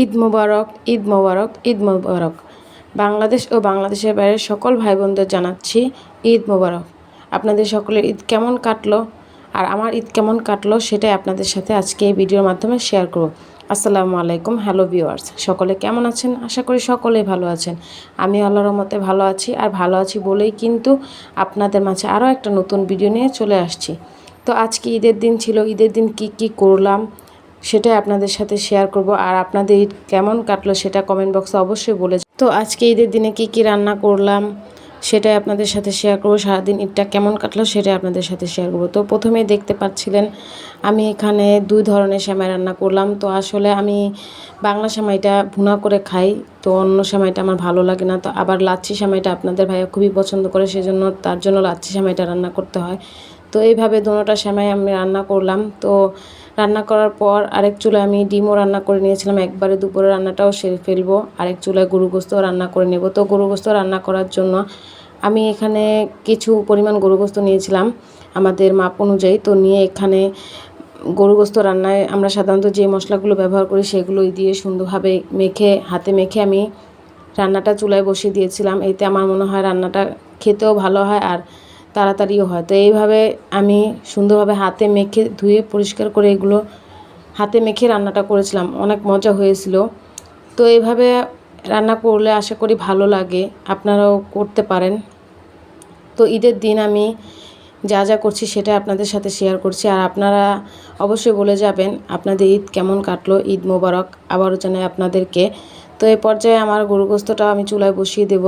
ঈদ মোবারক, ঈদ মোবারক, ঈদ মোবারক। বাংলাদেশ ও বাংলাদেশের বাইরের সকল ভাই বোনদের জানাচ্ছি ঈদ মোবারক। আপনাদের সকলের ঈদ কেমন কাটলো আর আমার ঈদ কেমন কাটলো সেটাই আপনাদের সাথে আজকে এই ভিডিওর মাধ্যমে শেয়ার করব। আসসালামু আলাইকুম, হ্যালো ভিউয়ার্স, সকলে কেমন আছেন? আশা করি সকলেই ভালো আছেন। আমি আল্লাহর রহমতে ভালো আছি, আর ভালো আছি বলেই কিন্তু আপনাদের মাঝে আরও একটা নতুন ভিডিও নিয়ে চলে আসছি। তো আজকে ঈদের দিন ছিল, ঈদের দিন কি করলাম সেটাই আপনাদের সাথে শেয়ার করব। আর আপনাদের ঈদ কেমন কাটলো সেটা কমেন্ট বক্সে অবশ্যই বলে। তো আজকে ঈদের দিনে কি রান্না করলাম সেটাই আপনাদের সাথে শেয়ার করব। সারাদিন ঈদটা কেমন কাটলো সেটাই আপনাদের সাথে শেয়ার করব। তো প্রথমেই দেখতে পাচ্ছিলেন আমি এখানে 2 ধরনের সেমাই রান্না করলাম। তো আসলে আমি বাংলা সেমাইটা ভুনা করে খাই, তো অন্য সেমাইটা আমার ভালো লাগে না। তো আবার লাচ্ছি সেমাইটা আপনাদের ভাইয়া খুবই পছন্দ করে, সেজন্য তার জন্য লাচ্ছি সেমাইটা রান্না করতে হয়। তো এইভাবে দুটোটা সেমাই আমি রান্না করলাম। তো রান্না করার পর আরেক চুলায় আমি ডিমও রান্না করে নিয়েছিলাম, একবারে দুপুরে রান্নাটাও সেরে ফেলবো। আরেক চুলায় গরু গোস্তও রান্না করে নেব। তো গরু গোস্ত রান্না করার জন্য আমি এখানে কিছু পরিমাণ গরু গোস্ত নিয়েছিলাম আমাদের মাপ অনুযায়ী। তো নিয়ে এখানে গরু গোস্ত রান্নায় আমরা সাধারণত যে মশলাগুলো ব্যবহার করি সেগুলোই দিয়ে সুন্দরভাবে হাতে মেখে আমি রান্নাটা চুলায় বসিয়ে দিয়েছিলাম। এতে আমার মনে হয় রান্নাটা খেতেও ভালো হয় আর তাড়াতাড়িও হয়। তো এইভাবে আমি সুন্দরভাবে হাতে মেখে ধুয়ে পরিষ্কার করে এগুলো হাতে মেখে রান্নাটা করেছিলাম, অনেক মজা হয়েছিল। তো এইভাবে রান্না করলে আশা করি ভালো লাগে, আপনারাও করতে পারেন। তো ঈদের দিন আমি যা করছি সেটা আপনাদের সাথে শেয়ার করছি, আর আপনারা অবশ্যই বলে যাবেন আপনাদের ঈদ কেমন কাটলো। ঈদ মোবারক আবারও জানাই আপনাদেরকে। তো এই পর্যায়ে আমার গরু গোস্তটাও আমি চুলায় বসিয়ে দেব।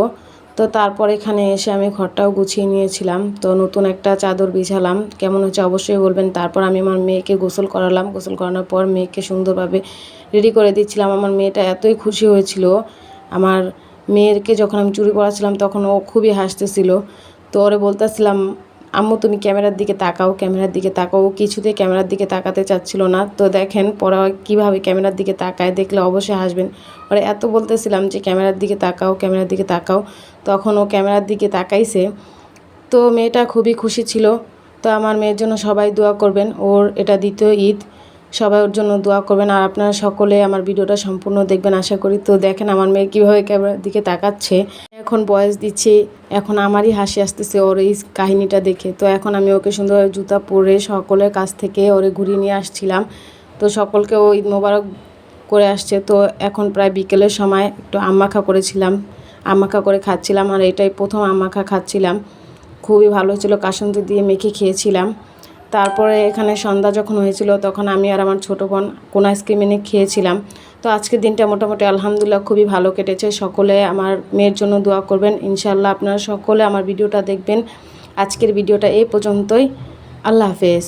তো তারপর এখানে এসে আমি ঘরটাও গুছিয়ে নিয়েছিলাম। তো নতুন একটা চাদর বিছালাম, কেমন হচ্ছে অবশ্যই বলবেন। তারপর আমি আমার মেয়েকে গোসল করালাম, গোসল করানোর পর মেয়েকে সুন্দরভাবে রেডি করে দিচ্ছিলাম। আমার মেয়েটা এতই খুশি হয়েছিল, আমার মেয়েকে যখন আমি চুড়ি পরাচ্ছিলাম তখন ও খুবই হাসতেছিল। তো ওরে বলতেছিলাম, আম্মু তুমি ক্যামেরার দিকে তাকাও, ক্যামেরার দিকে তাকাও। ও কিছুতেই ক্যামেরার দিকে তাকাতে চাচ্ছিল না। তো দেখেন পরে কীভাবে ক্যামেরার দিকে তাকায়, দেখলে অবশ্যই হাসবেন। ওরা এত বলতেছিলাম যে ক্যামেরার দিকে তাকাও, ক্যামেরার দিকে তাকাও, তখন ও ক্যামেরার দিকে তাকাইছে। তো মেয়েটা খুবই খুশি ছিল। তো আমার মেয়ের জন্য সবাই দোয়া করবেন, ওর এটা দ্বিতীয় ঈদ, সবাই ওর জন্য দোয়া করবেন। আর আপনারা সকলে আমার ভিডিওটা সম্পূর্ণ দেখবেন আশা করি। তো দেখেন আমার মেয়ে কীভাবে ক্যামেরার দিকে তাকাচ্ছে। এখন বয়স দিচ্ছি, এখন আমারই হাসি আসতেছে ওর এই কাহিনিটা দেখে। তো এখন আমি ওকে সুন্দরভাবে জুতা পরে সকলের কাছ থেকে ওরে ঘুরিয়ে নিয়ে আসছিলাম। তো সকলকে ও ঈদ মোবারক করে আসছে। তো এখন প্রায় বিকেলের সময় একটু আম্মাখা করেছিলাম, আম্মাখা করে খাচ্ছিলাম। আর এটাই প্রথম আম্মাখা খাচ্ছিলাম, খুবই ভালো হয়েছিল, কাসুন্দি দিয়ে মেখে খেয়েছিলাম। তারপরে এখানে সন্ধ্যা যখন হয়েছিল তখন আমি আর আমার ছোটো বোন কোন আইসক্রিম এনে খেয়েছিলাম। তো আজকের দিনটা মোটামুটি আলহামদুলিল্লাহ খুবই ভালো কেটেছে। সকলে আমার মেয়ের জন্য দোয়া করবেন, ইনশাআল্লাহ আপনারা সকলে আমার ভিডিওটা দেখবেন। আজকের ভিডিওটা এই পর্যন্তই, আল্লাহ হাফেজ।